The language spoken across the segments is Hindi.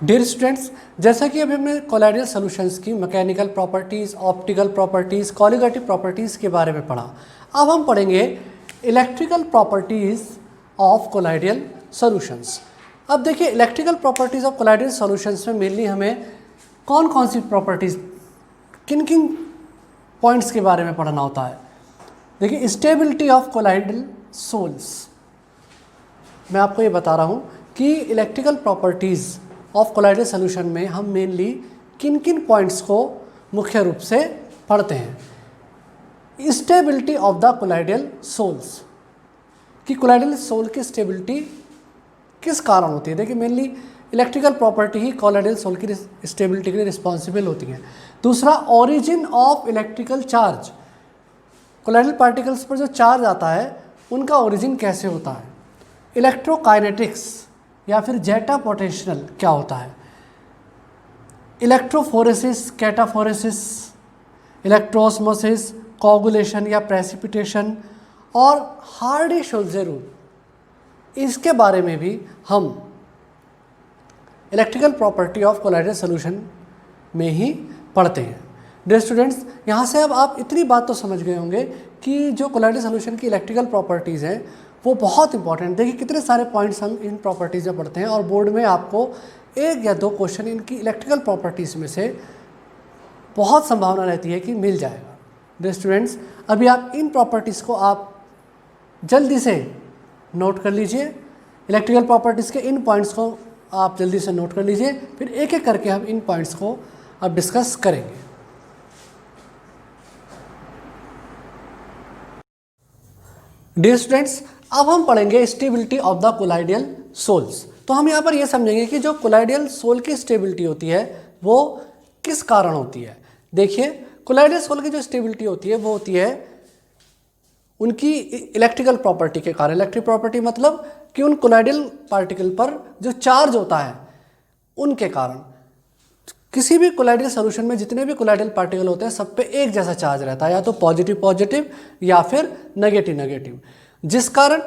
डियर स्टूडेंट्स, जैसा कि अभी हमने कोलाइडल सॉल्यूशंस की mechanical properties, optical properties, colligative properties के बारे में पढ़ा। अब हम पढ़ेंगे electrical properties of colloidal solutions. अब देखिए, electrical properties of colloidal solutions में मेनली हमें कौन कौन सी प्रॉपर्टीज़, किन किन पॉइंट्स के बारे में पढ़ना होता है। देखिए, स्टेबिलिटी ऑफ कोलाइडल सोल्स, मैं आपको ये बता रहा हूँ कि electrical properties of colloidal solution में हम मेनली किन किन पॉइंट्स को मुख्य रूप से पढ़ते हैं। Stability of the colloidal sols, कि कोलाइडल सोल की स्टेबिलिटी किस कारण होती है। देखिए, मेनली इलेक्ट्रिकल प्रॉपर्टी ही कोलाइडल सोल की स्टेबिलिटी के लिए रिस्पॉन्सिबल होती है। दूसरा, origin of electrical charge, colloidal particles पर जो चार्ज आता है उनका ओरिजिन कैसे होता है। इलेक्ट्रोकाइनेटिक्स या फिर जेटा पोटेंशियल क्या होता है। इलेक्ट्रोफोरेसिस, कैटाफोरेसिस, इलेक्ट्रोस्मोसिस, कोगुलेशन या प्रेसिपिटेशन और हार्डी-शोल्ज़े रूल, इसके बारे में भी हम electrical property of colloidal solution में ही पढ़ते हैं। डियर स्टूडेंट्स, यहाँ से अब आप इतनी बात तो समझ गए होंगे कि जो कोलाइडल सॉल्यूशन की इलेक्ट्रिकल प्रॉपर्टीज़ हैं वो बहुत इंपॉर्टेंट। देखिए, कितने सारे पॉइंट्स हम इन प्रॉपर्टीज़ में पढ़ते हैं और बोर्ड में आपको एक या दो क्वेश्चन इनकी इलेक्ट्रिकल प्रॉपर्टीज़ में से बहुत संभावना रहती है कि मिल जाएगा। डियर स्टूडेंट्स, अभी आप इन प्रॉपर्टीज़ को आप जल्दी से नोट कर लीजिए। इलेक्ट्रिकल प्रॉपर्टीज़ के इन पॉइंट्स को आप जल्दी से नोट कर लीजिए, फिर एक एक करके हम इन पॉइंट्स को अब डिस्कस करेंगे। डियर स्टूडेंट्स, अब हम पढ़ेंगे stability of the colloidal sols. तो हम यहाँ पर ये समझेंगे कि जो कोलाइडल सोल की स्टेबिलिटी होती है वो किस कारण होती है। देखिए, कोलाइडल सोल की जो स्टेबिलिटी होती है वो होती है उनकी इलेक्ट्रिकल प्रॉपर्टी के कारण। इलेक्ट्रिक प्रॉपर्टी मतलब कि उन कोलाइडल पार्टिकल पर जो चार्ज होता है उनके कारण। किसी भी कोलाइडल सॉल्यूशन में जितने भी कोलाइडल पार्टिकल होते हैं सब पे एक जैसा चार्ज रहता है, या तो पॉजिटिव पॉजिटिव या फिर नेगेटिव नेगेटिव, जिस कारण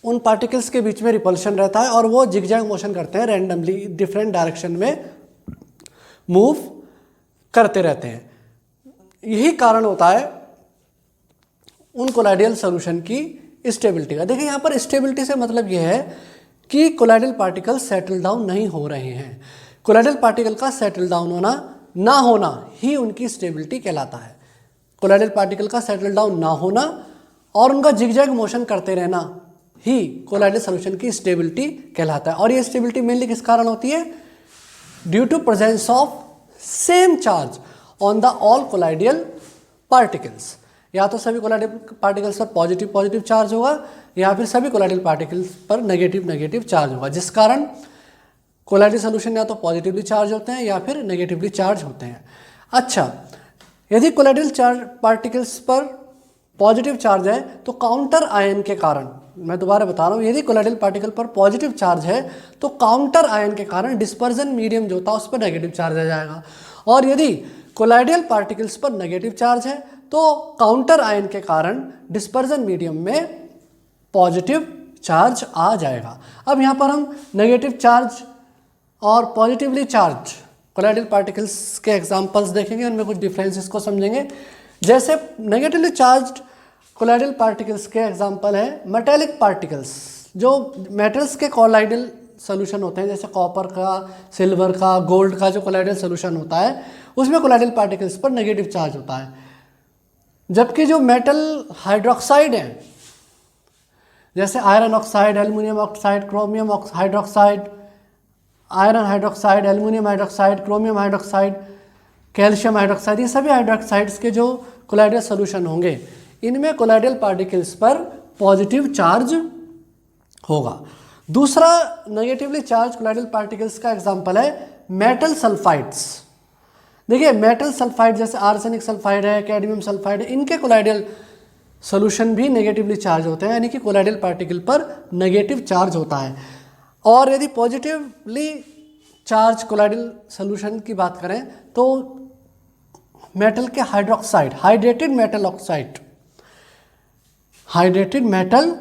उन पार्टिकल्स के बीच में रिपल्शन रहता है और वो जिगजैग मोशन करते हैं, रैंडमली डिफरेंट डायरेक्शन में मूव करते रहते हैं। यही कारण होता है उन कोलाइडल सॉल्यूशन की स्टेबिलिटी का। देखिए, यहाँ पर स्टेबिलिटी से मतलब यह है कि कोलाइडल पार्टिकल सेटल डाउन नहीं हो रहे हैं। कोलाइडल पार्टिकल का सेटल डाउन होना ना होना ही उनकी स्टेबिलिटी कहलाता है। कोलाइडल पार्टिकल का सेटल डाउन ना होना और उनका जिगजैग मोशन करते रहना ही कोलाइडल सॉल्यूशन की स्टेबिलिटी कहलाता है। और ये स्टेबिलिटी मेनली किस कारण होती है? Due to presence of same charge on the all colloidal particles. या तो सभी कोलाइडल पार्टिकल्स पर पॉजिटिव पॉजिटिव चार्ज होगा या फिर सभी कोलाइडल पार्टिकल्स पर नेगेटिव नेगेटिव चार्ज होगा, जिस कारण कोलाइडल सॉल्यूशन या तो पॉजिटिवली चार्ज होते हैं या फिर नेगेटिवली चार्ज होते हैं। अच्छा, यदि कोलाइडल चार्ज पार्टिकल्स पर पॉजिटिव चार्ज है तो काउंटर आयन के कारण, मैं दोबारा बता रहा हूँ, यदि कोलाइडल पार्टिकल पर पॉजिटिव चार्ज है तो काउंटर आयन के कारण डिस्पर्जन मीडियम जो होता है उस पर नेगेटिव चार्ज आ जाएगा। और यदि कोलाइडल पार्टिकल्स पर नेगेटिव चार्ज है तो काउंटर आयन के कारण डिस्पर्जन मीडियम में पॉजिटिव चार्ज आ जाएगा। अब यहाँ पर हम नेगेटिव चार्ज और पॉजिटिवली चार्ज कोलाइडल पार्टिकल्स के एग्जांपल्स देखेंगे, उनमें कुछ डिफरेंसेस को समझेंगे। जैसे नेगेटिवली चार्ज्ड कोलाइडल पार्टिकल्स के एग्जांपल है मेटेलिक पार्टिकल्स, जो मेटल्स के कोलाइडल सॉल्यूशन होते हैं, जैसे कॉपर का, सिल्वर का, गोल्ड का जो कोलाइडल सॉल्यूशन होता है उसमें कोलाइडल पार्टिकल्स पर नेगेटिव चार्ज होता है। जबकि जो मेटल हाइड्रोक्साइड हैं, जैसे iron oxide, aluminium oxide, chromium hydroxide, iron hydroxide, aluminium hydroxide, chromium hydroxide, calcium hydroxide, ये सभी हाइड्रोक्साइड्स के जो कोलाइडल सॉल्यूशन होंगे इनमें कोलाइडल पार्टिकल्स पर पॉजिटिव चार्ज होगा। दूसरा नेगेटिवली चार्ज कोलाइडल पार्टिकल्स का एग्जांपल है मेटल सल्फाइड्स। देखिए, मेटल सल्फाइड जैसे आर्सेनिक सल्फाइड है, कैडमियम सल्फाइड है, इनके कोलाइडल सॉल्यूशन भी नेगेटिवली चार्ज होते हैं, यानी कि कोलाइडल पार्टिकल पर नेगेटिव चार्ज होता है। और यदि पॉजिटिवली चार्ज कोलाइडल सॉल्यूशन की बात करें तो मेटल के hydroxide, hydrated metal oxide, hydrated metal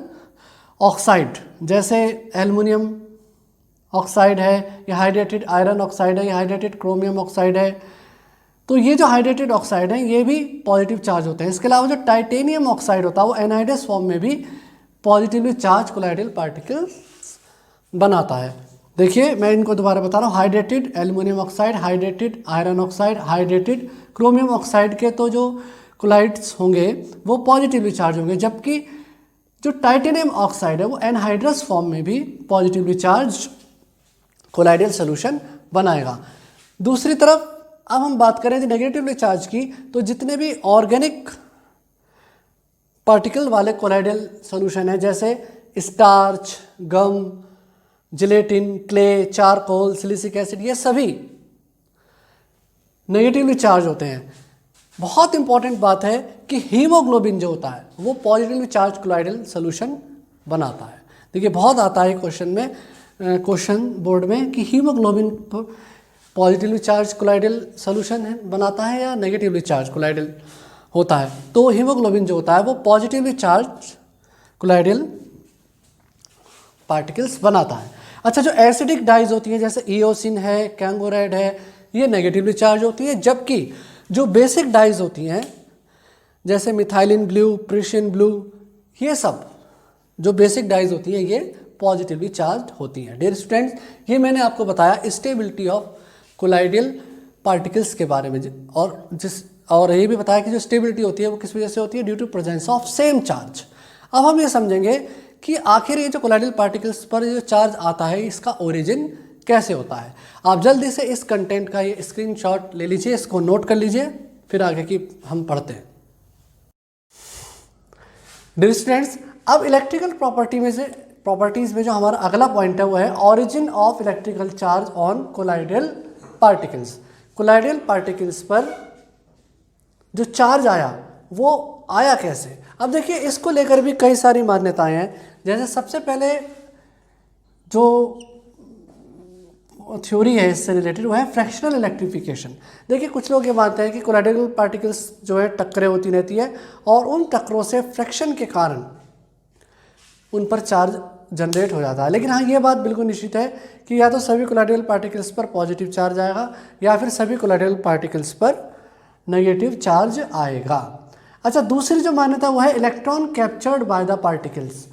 oxide जैसे एल्युमिनियम ऑक्साइड है, ये हाइड्रेटेड आयरन ऑक्साइड है, ये हाइड्रेटेड क्रोमियम ऑक्साइड है। तो ये जो हाइड्रेटेड ऑक्साइड है ये भी पॉजिटिव चार्ज होते हैं। इसके अलावा जो टाइटेनियम ऑक्साइड होता है वो एनहाइड्रस फॉर्म में भी पॉजिटिवली चार्ज कोलाइडल पार्टिकल्स बनाता है। देखिए मैं इनको दोबारा बता रहा हूँ, hydrated aluminium oxide, hydrated iron oxide, hydrated chromium oxide के तो जो कोलाइड्स होंगे वो पॉजिटिवली चार्ज होंगे, जबकि जो टाइटेनियम ऑक्साइड है वो एनहाइड्रस फॉर्म में भी पॉजिटिवली चार्ज कोलाइडल सोल्यूशन बनाएगा। दूसरी तरफ अब हम बात करें नेगेटिवली चार्ज की, तो जितने भी ऑर्गेनिक पार्टिकल वाले कोलाइडल सोल्यूशन है जैसे starch, gum, gelatin, clay, charcoal, silicic acid, ये सभी नेगेटिवली चार्ज होते हैं। बहुत इंपॉर्टेंट बात है कि हीमोग्लोबिन जो होता है वो पॉजिटिवली चार्ज कोलाइडल सोल्यूशन बनाता है। देखिए बहुत आता है क्वेश्चन में, क्वेश्चन बोर्ड में कि haemoglobin positively charge colloidal solution बनाता है या नेगेटिवली चार्ज कोलाइडल होता है। तो हीमोग्लोबिन जो होता है वो पॉजिटिवली चार्ज कोलाइडल पार्टिकल्स बनाता है। अच्छा, जो एसिडिक डाइज होती हैं जैसे इओसिन है, कैंगोरेड है, ये नेगेटिवली चार्ज होती है, जबकि जो बेसिक डाइज होती हैं जैसे मिथाइलिन ब्लू, प्रिशियन ब्लू, ये सब जो बेसिक डाइज होती हैं ये पॉजिटिवली चार्ज होती हैं। डियर स्टूडेंट्स, ये मैंने आपको बताया स्टेबिलिटी ऑफ कोलाइडल पार्टिकल्स के बारे में, और ये भी बताया कि जो स्टेबिलिटी होती है वो किस वजह से होती है, due to presence of same charge. अब हम ये समझेंगे कि आखिर ये जो कोलाइडल पार्टिकल्स पर जो चार्ज आता है इसका ओरिजिन कैसे होता है। आप जल्दी से इस कंटेंट का ये स्क्रीनशॉट ले लीजिए, इसको नोट कर लीजिए, फिर आगे की हम पढ़ते हैं। डियर स्टूडेंट्स, अब इलेक्ट्रिकल प्रॉपर्टीज में जो हमारा अगला पॉइंट है वो है origin of electrical charge on colloidal particles. Colloidal particles पर जो चार्ज आया वो आया कैसे। अब देखिए इसको लेकर भी कई सारी मान्यताएं हैं। जैसे सबसे पहले जो थ्योरी है इससे रिलेटेड वो है फ्रैक्शनल इलेक्ट्रिफिकेशन। देखिए कुछ लोग ये मानते हैं कि कोलाइडल पार्टिकल्स जो है टक्करें होती रहती है और उन टक्करों से फ्रैक्शन के कारण उन पर चार्ज जनरेट हो जाता है। लेकिन हाँ, ये बात बिल्कुल निश्चित है कि या तो सभी कोलाइडल पार्टिकल्स पर पॉजिटिव चार्ज आएगा या फिर सभी कोलाइडल पार्टिकल्स पर नेगेटिव चार्ज आएगा। अच्छा, दूसरी जो मान्यता वो है electron captured by the particles,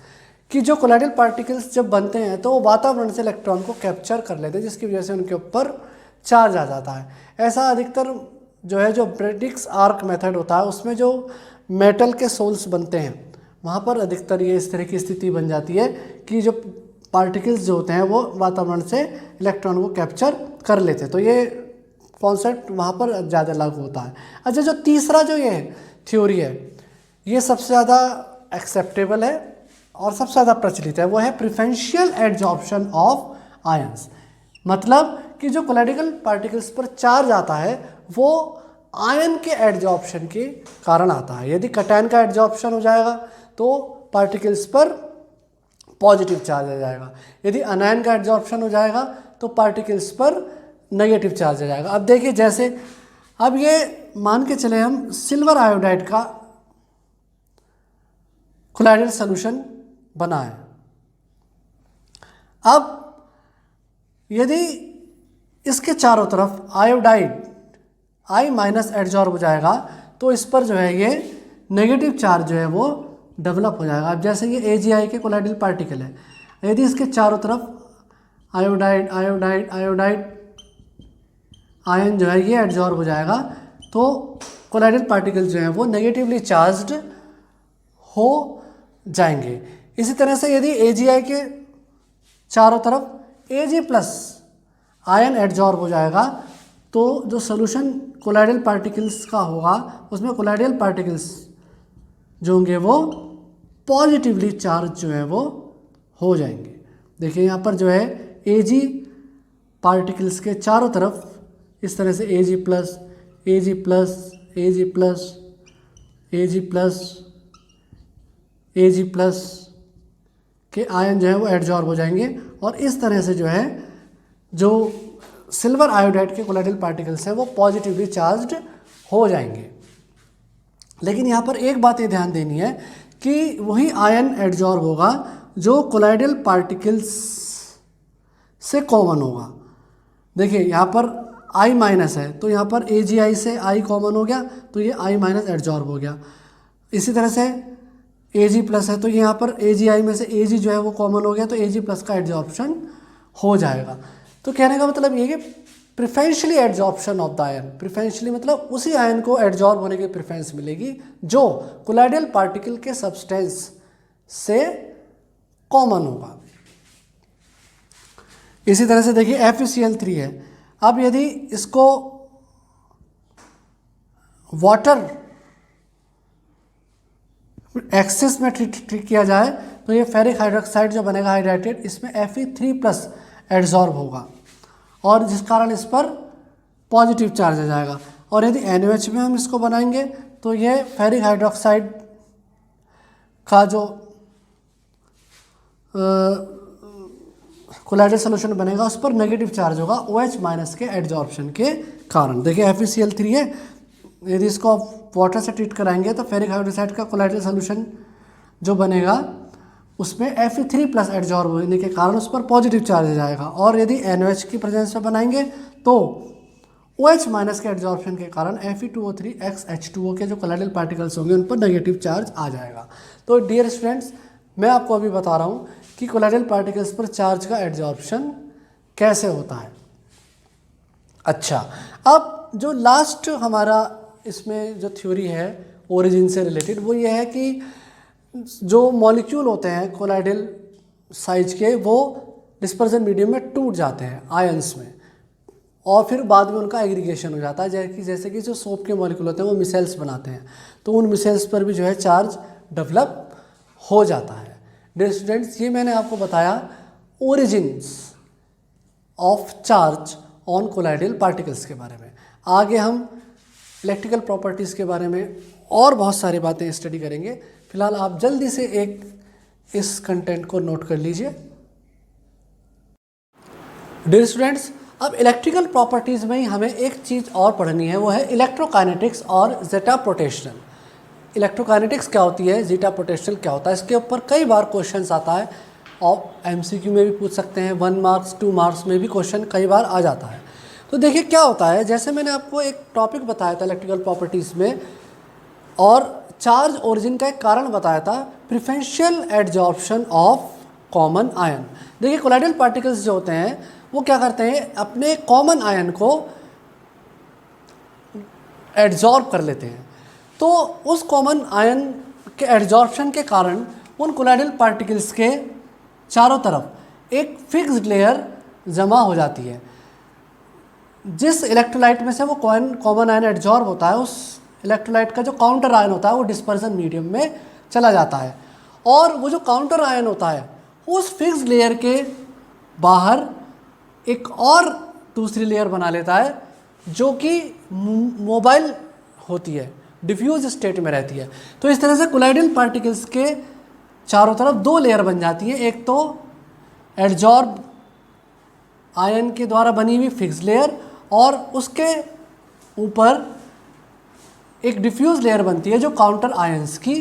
कि जो कोलाइडल पार्टिकल्स जब बनते हैं तो वो वातावरण से इलेक्ट्रॉन को कैप्चर कर लेते हैं, जिसकी वजह से उनके ऊपर चार्ज आ जाता है। ऐसा अधिकतर जो है जो ब्रेडिक्स आर्क मेथड होता है उसमें जो मेटल के सोल्स बनते हैं वहाँ पर अधिकतर ये इस तरह की स्थिति बन जाती है कि जो पार्टिकल्स जो होते हैं वो वातावरण से इलेक्ट्रॉन को कैप्चर कर लेते हैं। तो ये कॉन्सेप्ट वहाँ पर ज़्यादा लागू होता है। अच्छा, जो तीसरा जो ये थ्योरी है ये सबसे ज़्यादा एक्सेप्टेबल है और सबसे ज़्यादा प्रचलित है, वो है प्रिफरेंशियल एडजॉर्प्शन ऑफ आयंस। मतलब कि जो कोलाइडल पार्टिकल्स पर चार्ज आता है वो आयन के एडजॉर्प्शन के कारण आता है। यदि कैटायन का एडजॉर्प्शन हो जाएगा तो पार्टिकल्स पर पॉजिटिव चार्ज आ जाएगा, यदि अनायन का एडजॉर्प्शन हो जाएगा तो पार्टिकल्स पर नेगेटिव चार्ज आ जाएगा। अब देखिए जैसे अब ये मान के चले हम सिल्वर आयोडाइड का कोलाइडल सॉल्यूशन बना है। अब यदि इसके चारों तरफ आयोडाइड I माइनस एडजॉर्ब हो जाएगा तो इस पर जो है ये नेगेटिव चार्ज जो है वो डेवलप हो जाएगा। अब जैसे ये AgI के कोलाइडल पार्टिकल है, यदि इसके चारों तरफ आयोडाइड आयोडाइड आयोडाइड आयन जो है ये एडजॉर्ब हो जाएगा तो कोलाइडल पार्टिकल जो है वो नेगेटिवली चार्ज्ड हो जाएंगे। इसी तरह से यदि AgI के चारों तरफ Ag प्लस आयन एडजॉर्ब हो जाएगा तो जो सोल्यूशन कोलाइडल पार्टिकल्स का होगा उसमें कोलाइडल पार्टिकल्स जो होंगे वो पॉजिटिवली चार्ज जो है वो हो जाएंगे। देखिए यहाँ पर जो है Ag पार्टिकल्स के चारों तरफ इस तरह से Ag plus Ag plus Ag plus Ag plus Ag plus के आयन जो है वो एडजॉर्ब हो जाएंगे और इस तरह से जो है जो सिल्वर आयोडाइड के कोलाइडल पार्टिकल्स हैं वो पॉजिटिवली चार्ज्ड हो जाएंगे। लेकिन यहाँ पर एक बात ये ध्यान देनी है कि वही आयन एडजॉर्ब होगा जो कोलाइडल पार्टिकल्स से कॉमन होगा। देखिए यहाँ पर I माइनस है तो यहाँ पर AgI से I कॉमन हो गया तो ये I माइनस एडजॉर्ब हो गया। इसी तरह से Ag प्लस है तो यहाँ पर AgI में से Ag जो है वो कॉमन हो गया तो Ag प्लस का एडजॉर्प्शन हो जाएगा। तो कहने का मतलब ये कि preferentially adsorption of the ion, preferentially मतलब उसी आयन को एडजॉर्ब होने की प्रेफरेंस मिलेगी जो कोलाइडल पार्टिकल के सब्सटेंस से कॉमन होगा। इसी तरह से देखिए FeCl3 है। अब यदि इसको वाटर एक्सिस में ट्रीट किया जाए तो ये फेरिक हाइड्रोक्साइड जो बनेगा हाइड्रेटेड, इसमें Fe3+ एडजॉर्ब होगा और जिस कारण इस पर पॉजिटिव चार्ज आ जाएगा। और यदि NaOH में हम इसको बनाएंगे तो ये फेरिक हाइड्रोक्साइड का जो कोलाइडल सोल्यूशन बनेगा उस पर नेगेटिव चार्ज होगा OH- के एडजॉर्प्शन के कारण। देखिए FeCl3 है, यदि इसको आप वाटर से ट्रीट कराएंगे तो फेरिक हाइड्रोक्साइड का कोलाइडल सोल्यूशन जो बनेगा उसमें Fe3+ एडजॉर्ब होने के कारण उस पर पॉजिटिव चार्ज आ जाएगा। और यदि NaOH की प्रेजेंस में बनाएंगे तो OH- के एडजॉर्प्शन के कारण Fe2O3XH2O के जो कोलाइडल पार्टिकल्स होंगे उन पर नेगेटिव चार्ज आ जाएगा। तो डियर स्टूडेंट्स, मैं आपको अभी बता रहा हूँ कि कोलाइडल पार्टिकल्स पर चार्ज का एडजॉर्प्शन कैसे होता है। अच्छा, अब जो लास्ट हमारा इसमें जो थ्योरी है ओरिजिन से रिलेटेड वो ये है कि जो मॉलिक्यूल होते हैं कोलाइडल साइज के वो डिस्पर्जन मीडियम में टूट जाते हैं आयंस में और फिर बाद में उनका एग्रीगेशन हो जाता है। जैसे कि जो सोप के मॉलिक्यूल होते हैं वो मिसेल्स बनाते हैं तो उन मिसेल्स पर भी जो है चार्ज डेवलप हो जाता है। डियर स्टूडेंट्स, ये मैंने आपको बताया origins of charge on colloidal particles के बारे में। आगे हम इलेक्ट्रिकल प्रॉपर्टीज़ के बारे में और बहुत सारी बातें स्टडी करेंगे। फिलहाल आप जल्दी से एक इस कंटेंट को नोट कर लीजिए। डियर स्टूडेंट्स, अब इलेक्ट्रिकल प्रॉपर्टीज़ में ही हमें एक चीज़ और पढ़नी है, वो है इलेक्ट्रोकाइनेटिक्स और ज़ेटा पोटेंशियल। इलेक्ट्रोकाइनेटिक्स क्या होती है, ज़ेटा पोटेंशियल क्या होता है, इसके ऊपर कई बार क्वेश्चंस आता है और MCQ में भी पूछ सकते हैं, 1 मार्क्स 2 मार्क्स में भी क्वेश्चन कई बार आ जाता है। तो देखिए क्या होता है, जैसे मैंने आपको एक टॉपिक बताया था इलेक्ट्रिकल प्रॉपर्टीज़ में और चार्ज ओरिजिन का एक कारण बताया था, preferential adsorption of common ion. देखिए कोलाइडल पार्टिकल्स जो होते हैं वो क्या करते हैं, अपने कॉमन आयन को एडजॉर्ब कर लेते हैं। तो उस कॉमन आयन के एडजॉर्प्शन के कारण उन कोलाइडल पार्टिकल्स के चारों तरफ एक फिक्स्ड लेयर जमा हो जाती है। जिस इलेक्ट्रोलाइट में से वो कॉमन आयन एडजॉर्ब होता है उस इलेक्ट्रोलाइट का जो काउंटर आयन होता है वो डिस्पर्जन मीडियम में चला जाता है और वो जो काउंटर आयन होता है उस फिक्स्ड लेयर के बाहर एक और दूसरी लेयर बना लेता है जो कि मोबाइल होती है, डिफ्यूज स्टेट में रहती है। तो इस तरह से कोलाइडल पार्टिकल्स के चारों तरफ 2 लेयर बन जाती है, एक तो एडजॉर्ब आयन के द्वारा बनी हुई फिक्स्ड लेयर और उसके ऊपर एक डिफ्यूज लेयर बनती है जो काउंटर आयंस की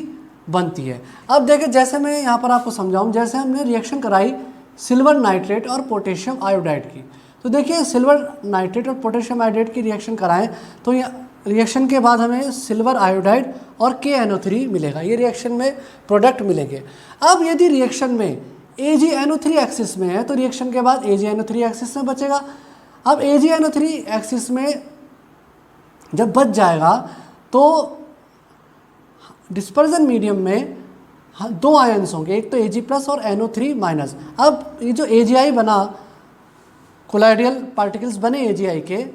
बनती है। अब देखिए जैसे मैं यहाँ पर आपको समझाऊँ, जैसे हमने रिएक्शन कराई सिल्वर नाइट्रेट और पोटेशियम आयोडाइड की, तो देखिए सिल्वर नाइट्रेट और पोटेशियम आयोडाइड की रिएक्शन कराएं तो ये रिएक्शन के बाद हमें सिल्वर आयोडाइड और KNO3 मिलेगा, ये रिएक्शन में प्रोडक्ट मिलेंगे। अब यदि रिएक्शन में AgNO3 एक्सिस में है तो रिएक्शन के बाद AgNO3 एक्सिस में बचेगा। अब AgNO3 एक्सिस में जब बच जाएगा तो डिस्पर्जन मीडियम में 2 आयन्स होंगे, एक तो Ag+ और NO3-। अब ये जो AgI बना, कोलाइडल पार्टिकल्स बने AgI के,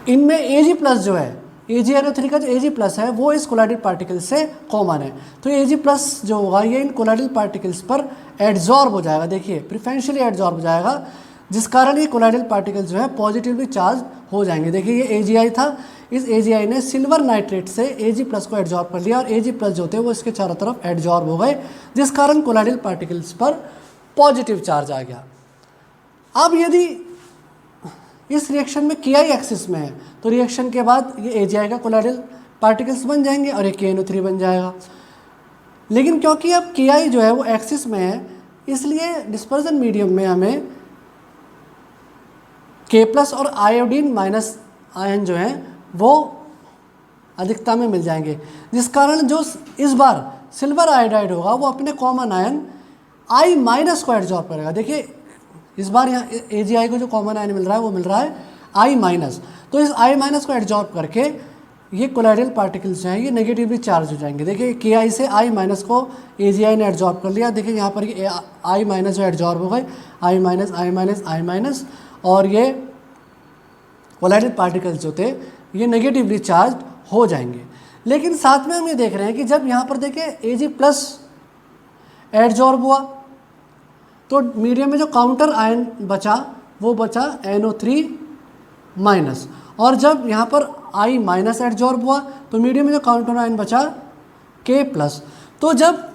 इनमें Ag+ जो है, AgNO3 का जो Ag+ है वो इस कोलाइडल पार्टिकल से कॉमन है। तो Ag+ जो होगा ये इन कोलाइडल पार्टिकल्स पर एडजॉर्ब हो जाएगा, देखिए प्रिफरेंशियली एडजॉर्ब हो जाएगा, जिस कारण ये कोलाइडल पार्टिकल्स जो है पॉजिटिवली चार्ज हो जाएंगे। देखिए ये AgI था, इस AgI ने सिल्वर नाइट्रेट से Ag+ को एडजॉर्ब कर लिया और Ag+ जो होते हैं वो इसके चारों तरफ एडजॉर्ब हो गए, जिस कारण कोलाइडल पार्टिकल्स पर पॉजिटिव चार्ज आ गया। अब यदि इस रिएक्शन में KI एक्सिस में है तो रिएक्शन के बाद ये AgI का कोलाइडल पार्टिकल्स बन जाएंगे और ये KNO3 बन जाएगा। लेकिन क्योंकि अब KI जो है वो एक्सिस में है, इसलिए डिस्पर्जन मीडियम में हमें K+ और आयोडीन माइनस आयन जो हैं वो अधिकता में मिल जाएंगे, जिस कारण जो इस बार सिल्वर आयोडाइड होगा वो अपने कॉमन आयन I- को एडजॉर्ब करेगा। देखिए इस बार यहाँ AgI को जो कॉमन आयन मिल रहा है वो मिल रहा है I-। तो इस I- को एडजॉर्ब करके ये कोलाइडल पार्टिकल्स जो हैं ये नेगेटिवली चार्ज हो जाएंगे। देखिए Ki से I- को AgI ने एडजॉर्ब कर लिया। देखिए यहाँ पर ये I- जो एडजॉर्ब हो गए I-, और ये कोलाइडल पार्टिकल्स जो थे ये नेगेटिवली चार्ज हो जाएंगे। लेकिन साथ में हम ये देख रहे हैं कि जब यहाँ पर देखिए Ag+ एडजॉर्ब हुआ तो मीडियम में जो काउंटर आयन बचा वो बचा NO3-, और जब यहाँ पर I- एडजॉर्ब हुआ तो मीडियम में जो काउंटर आयन बचा K+। तो जब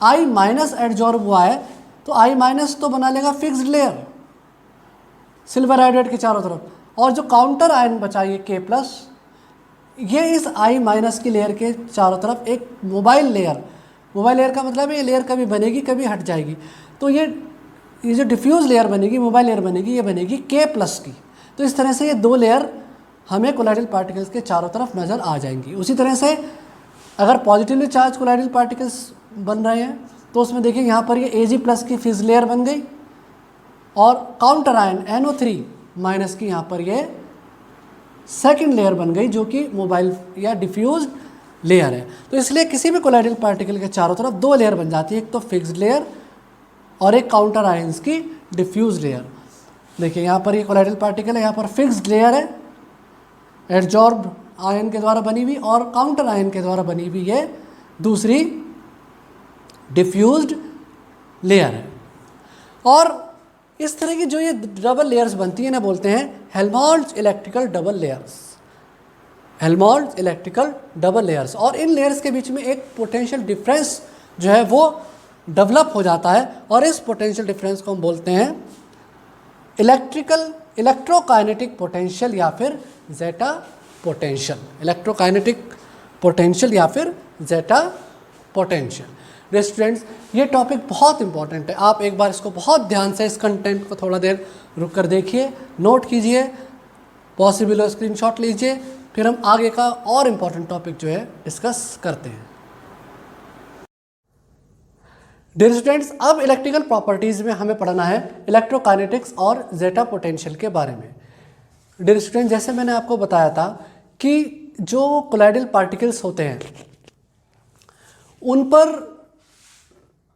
I- एडजॉर्ब हुआ है तो I- तो बना लेगा फिक्स्ड लेयर सिल्वर आयोडाइड के चारों तरफ, और जो काउंटर आयन बचा ये K+, ये इस I- की लेयर के चारों तरफ एक मोबाइल लेयर का मतलब है ये लेयर कभी बनेगी कभी हट जाएगी। तो ये जो डिफ्यूज़ लेयर बनेगी, मोबाइल लेयर बनेगी, ये बनेगी K+ की। तो इस तरह से ये दो लेयर हमें कोलाइडल पार्टिकल्स के चारों तरफ नज़र आ जाएंगी। उसी तरह से अगर पॉजिटिवली चार्ज कोलाइडल पार्टिकल्स बन रहे हैं तो उसमें देखिए यहाँ पर ये Ag+ की फिज लेयर बन गई और काउंटर आयन NO3- की यहाँ पर ये सेकंड लेयर बन गई जो कि मोबाइल या डिफ्यूज लेयर है। तो इसलिए किसी भी कोलाइडल पार्टिकल के चारों तरफ दो लेयर बन जाती है, एक तो फिक्स्ड लेयर और एक काउंटर आयंस की डिफ्यूज लेयर। देखिए यहाँ पर ये कोलाइडल पार्टिकल है, यहाँ पर फिक्स्ड लेयर है एडजॉर्ब आयन के द्वारा बनी हुई, और काउंटर आयन के द्वारा बनी हुई ये दूसरी डिफ्यूज्ड लेयर है। और इस तरह की जो ये डबल लेयर्स बनती हैं ना बोलते हैं Helmholtz electrical double layers, Helmholtz electrical double layers. और इन लेयर्स के बीच में एक पोटेंशियल डिफरेंस जो है वो डेवलप हो जाता है, और इस पोटेंशियल डिफरेंस को हम बोलते हैं इलेक्ट्रोकाइनेटिक पोटेंशियल या फिर जेटा पोटेंशियल, इलेक्ट्रोकाइनेटिक पोटेंशियल या फिर जेटा पोटेंशियल। डियर स्टूडेंट्स, ये टॉपिक बहुत इंपॉर्टेंट है, आप एक बार इसको बहुत ध्यान से इस कंटेंट को थोड़ा देर रुक कर देखिए, नोट कीजिए, पॉसिबल हो स्क्रीनशॉट लीजिए, फिर हम आगे का और इम्पॉर्टेंट टॉपिक जो है डिस्कस करते हैं। डियर स्टूडेंट्स, अब इलेक्ट्रिकल प्रॉपर्टीज़ में हमें पढ़ना है इलेक्ट्रोकाइनेटिक्स और जेटा पोटेंशियल के बारे में। डियर स्टूडेंट, जैसे मैंने आपको बताया था कि जो कोलाइडल पार्टिकल्स होते हैं उन पर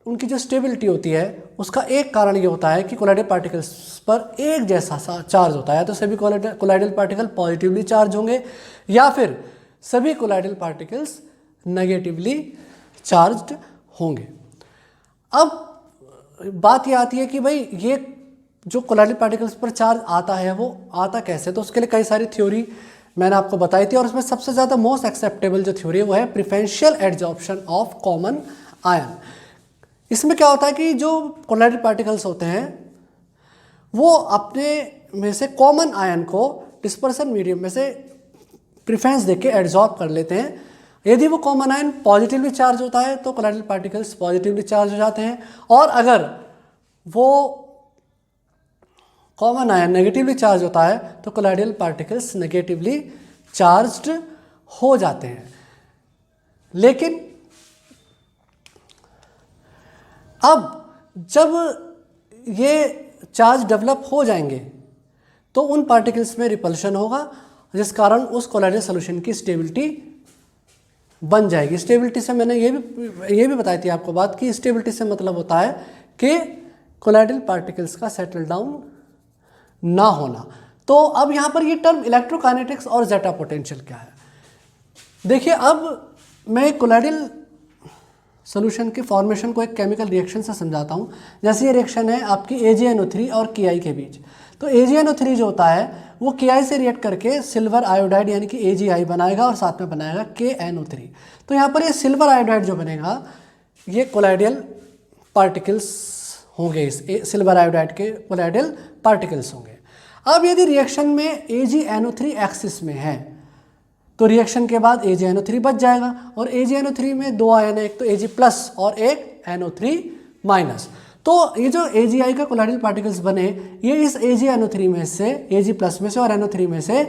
उनकी जो स्टेबिलिटी होती है उसका एक कारण ये होता है कि कोलाइडल पार्टिकल्स पर एक जैसा सा चार्ज होता है। तो सभी कोलाइडल पार्टिकल पॉजिटिवली चार्ज होंगे या फिर सभी कोलाइडल पार्टिकल्स नेगेटिवली चार्ज्ड होंगे। अब बात ये आती है कि भाई ये जो कोलाइडल पार्टिकल्स पर चार्ज आता है वो आता कैसे, तो उसके लिए कई सारी थ्योरी मैंने आपको बताई थी, और उसमें सबसे ज़्यादा मोस्ट एक्सेप्टेबल जो थ्योरी है वो है preferential adsorption of common ion. इसमें क्या होता है कि जो कोलाइडल पार्टिकल्स होते हैं वो अपने में से कॉमन आयन को डिस्पर्सन मीडियम में से प्रिफरेंस देके एडजॉर्ब कर लेते हैं। यदि वो कॉमन आयन पॉजिटिवली चार्ज होता है तो कोलाइडल पार्टिकल्स पॉजिटिवली चार्ज हो जाते हैं, और अगर वो कॉमन आयन नेगेटिवली चार्ज होता है तो कोलाइडल पार्टिकल्स नेगेटिवली चार्ज्ड हो जाते हैं। लेकिन अब जब ये चार्ज डेवलप हो जाएंगे तो उन पार्टिकल्स में रिपल्शन होगा, जिस कारण उस कोलाइडल सॉल्यूशन की स्टेबिलिटी बन जाएगी। स्टेबिलिटी से मैंने ये भी बताई थी आपको बात कि स्टेबिलिटी से मतलब होता है कि कोलाइडल पार्टिकल्स का सेटल डाउन ना होना। तो अब यहाँ पर ये टर्म इलेक्ट्रोकाइनेटिक्स और जेटा पोटेंशियल क्या है, देखिए अब मैं कोलाइडल सोल्यूशन के फॉर्मेशन को एक केमिकल रिएक्शन से समझाता हूँ। जैसे ये रिएक्शन है आपकी AgNO3 और Ki के बीच, तो AgNO3 जो होता है वो Ki से रिएक्ट करके सिल्वर आयोडाइड यानी कि Agi बनाएगा और साथ में बनाएगा KNO3। तो यहाँ पर ये सिल्वर आयोडाइड जो बनेगा ये कोलाइडल पार्टिकल्स होंगे, इस सिल्वर आयोडाइड के कोलाइडल पार्टिकल्स होंगे। अब यदि रिएक्शन में AgNO3 एक्सिस में है तो रिएक्शन के बाद AgNO3 बच जाएगा, और AgNO3 में दो आयन है, एक तो Ag+ और एक NO3-। तो ये जो AgI का कोलाइडल पार्टिकल्स बने, ये इस AgNO3 में से, Ag प्लस में से और NO3 में से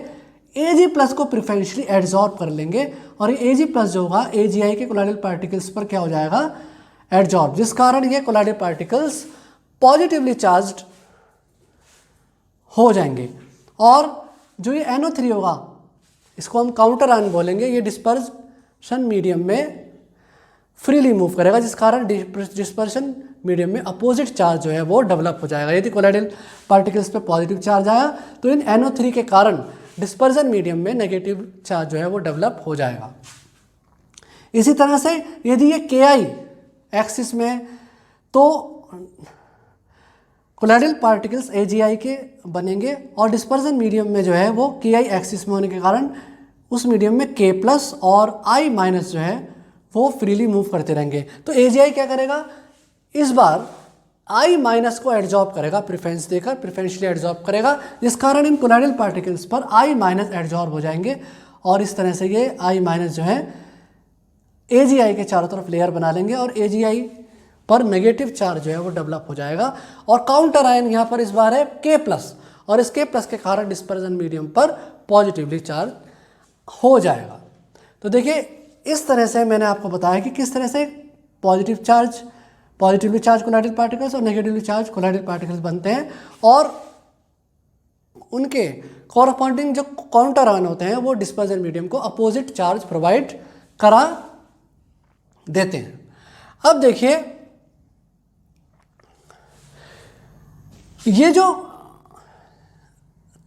Ag प्लस को प्रिफरेंशियली एड्जॉर्ब कर लेंगे और ये Ag प्लस जो होगा AgI के कोलाइडल पार्टिकल्स पर क्या हो जाएगा, एड्जॉर्ब, जिस कारण ये कोलाइडल पार्टिकल्स पॉजिटिवली चार्ज्ड हो जाएंगे। और जो ये NO3 होगा, इसको हम काउंटर आयन बोलेंगे, ये डिस्पर्शन मीडियम में फ्रीली मूव करेगा, जिस कारण डिस्पर्शन मीडियम में अपोजिट चार्ज जो है वो डेवलप हो जाएगा। यदि कोलाइडल पार्टिकल्स पे पॉजिटिव चार्ज आया तो इन NO3 के कारण डिस्पर्जन मीडियम में नेगेटिव चार्ज जो है वो डेवलप हो जाएगा। इसी तरह से यदि ये KI एक्सिस में, तो कोलाइडल पार्टिकल्स AgI के बनेंगे और डिस्पर्जन मीडियम में जो है वो KI एक्सिस में होने के कारण उस मीडियम में K प्लस और I माइनस जो है वो फ्रीली मूव करते रहेंगे। तो AgI क्या करेगा, इस बार I माइनस को एड्जॉर्ब करेगा, प्रिफरेंस देकर प्रिफरेंशियली एड्जॉर्ब करेगा, जिस कारण इन कोलाइडल पार्टिकल्स पर I माइनस एड्जॉर्ब हो जाएंगे और इस तरह से ये I माइनस जो है AgI के चारों तरफ लेयर बना लेंगे और AgI पर नेगेटिव चार्ज जो है वो डेवलप हो जाएगा। और काउंटर आयन यहाँ पर इस बार है K प्लस और इस K प्लस के कारण डिस्पर्जन मीडियम पर पॉजिटिवली चार्ज हो जाएगा। तो देखिए इस तरह से मैंने आपको बताया कि किस तरह से पॉजिटिवली चार्ज कोलाइडल पार्टिकल्स और नेगेटिवली चार्ज कोलाइडल पार्टिकल्स बनते हैं और उनके कॉरस्पॉन्डिंग जो काउंटर आयन होते हैं वो डिस्पर्जन मीडियम को अपोजिट चार्ज प्रोवाइड करा देते हैं। अब देखिए ये जो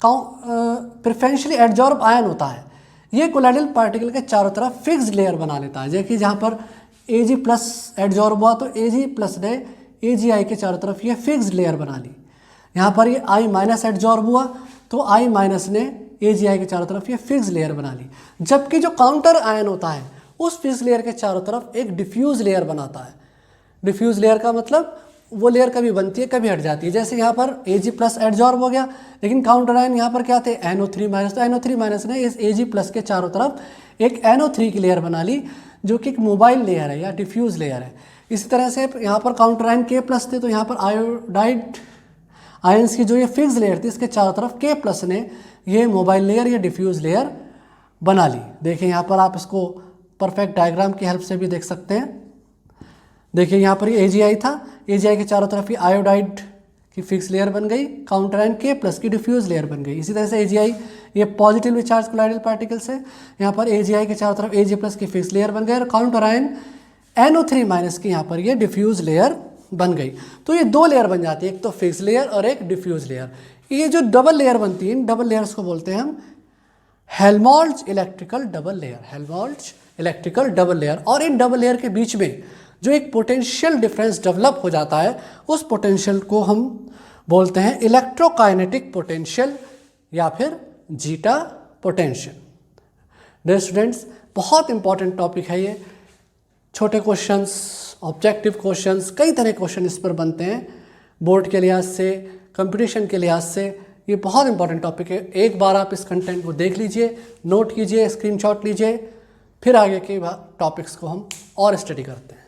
प्रिफरेंशियली एड्जॉर्ब आयन होता है, ये कोलाइडल पार्टिकल के चारों तरफ फिक्स्ड लेयर बना लेता है। जैसे जहाँ पर Ag प्लस एड्जॉर्ब हुआ तो Ag प्लस ने AgI के चारों तरफ ये फिक्स्ड लेयर बना ली। यहाँ पर ये I माइनस एड्जॉर्ब हुआ तो I माइनस ने AgI के चारों तरफ ये फिक्स्ड लेयर बना ली। जबकि जो काउंटर आयन होता है उस फिक्स्ड लेयर के चारों तरफ एक डिफ्यूज लेयर बनाता है। डिफ्यूज लेयर का मतलब वो लेयर कभी बनती है कभी हट जाती है। जैसे यहाँ पर Ag प्लस एड्जॉर्ब हो गया, लेकिन काउंटर आयन यहाँ पर क्या थे, NO3 माइनस, तो NO3 माइनस ने इस Ag प्लस के चारों तरफ एक NO3 की लेयर बना ली जो कि एक मोबाइल लेयर है या डिफ्यूज लेयर है। इसी तरह से यहाँ पर काउंटर आयन K प्लस थे तो यहाँ पर आयोडाइड आयंस की जो ये फिक्स लेयर थी इसके चारों तरफ K प्लस ने ये मोबाइल लेयर या डिफ्यूज लेयर बना ली। देखिए यहाँ पर आप इसको परफेक्ट डायग्राम की हेल्प से भी देख सकते हैं। देखिए यहाँ पर ये AgI था, AgI के चारों तरफ ये आयोडाइड की फिक्स लेयर बन गई, काउंटर आयन K प्लस की डिफ्यूज लेयर बन गई। इसी तरह से AgI ये पॉजिटिवली चार्ज कोलाइडल पार्टिकल्स है, यहाँ पर AgI के चारों तरफ Ag प्लस की फिक्स लेयर बन गई और काउंटर आयन NO3 माइनस की यहाँ पर ये डिफ्यूज लेयर बन गई। तो ये दो लेयर बन जाती है, एक तो फिक्स लेयर और एक डिफ्यूज लेयर। ये जो डबल लेयर बनती है, इन डबल लेयर्स को बोलते हैं हम Helmholtz electrical double layer, Helmholtz electrical double layer. और इन डबल लेयर के बीच में जो एक पोटेंशियल डिफरेंस डेवलप हो जाता है उस पोटेंशियल को हम बोलते हैं इलेक्ट्रोकाइनेटिक पोटेंशियल या फिर जीटा पोटेंशियल। डियर स्टूडेंट्स, बहुत इंपॉर्टेंट टॉपिक है ये। छोटे क्वेश्चंस, ऑब्जेक्टिव क्वेश्चंस, कई तरह के क्वेश्चन इस पर बनते हैं बोर्ड के लिहाज से, कंपटीशन के लिहाज से। ये बहुत इंपॉर्टेंट टॉपिक है। एक बार आप इस कंटेंट को देख लीजिए, नोट कीजिए, स्क्रीनशॉट लीजिए, फिर आगे के टॉपिक्स को हम और स्टडी करते हैं।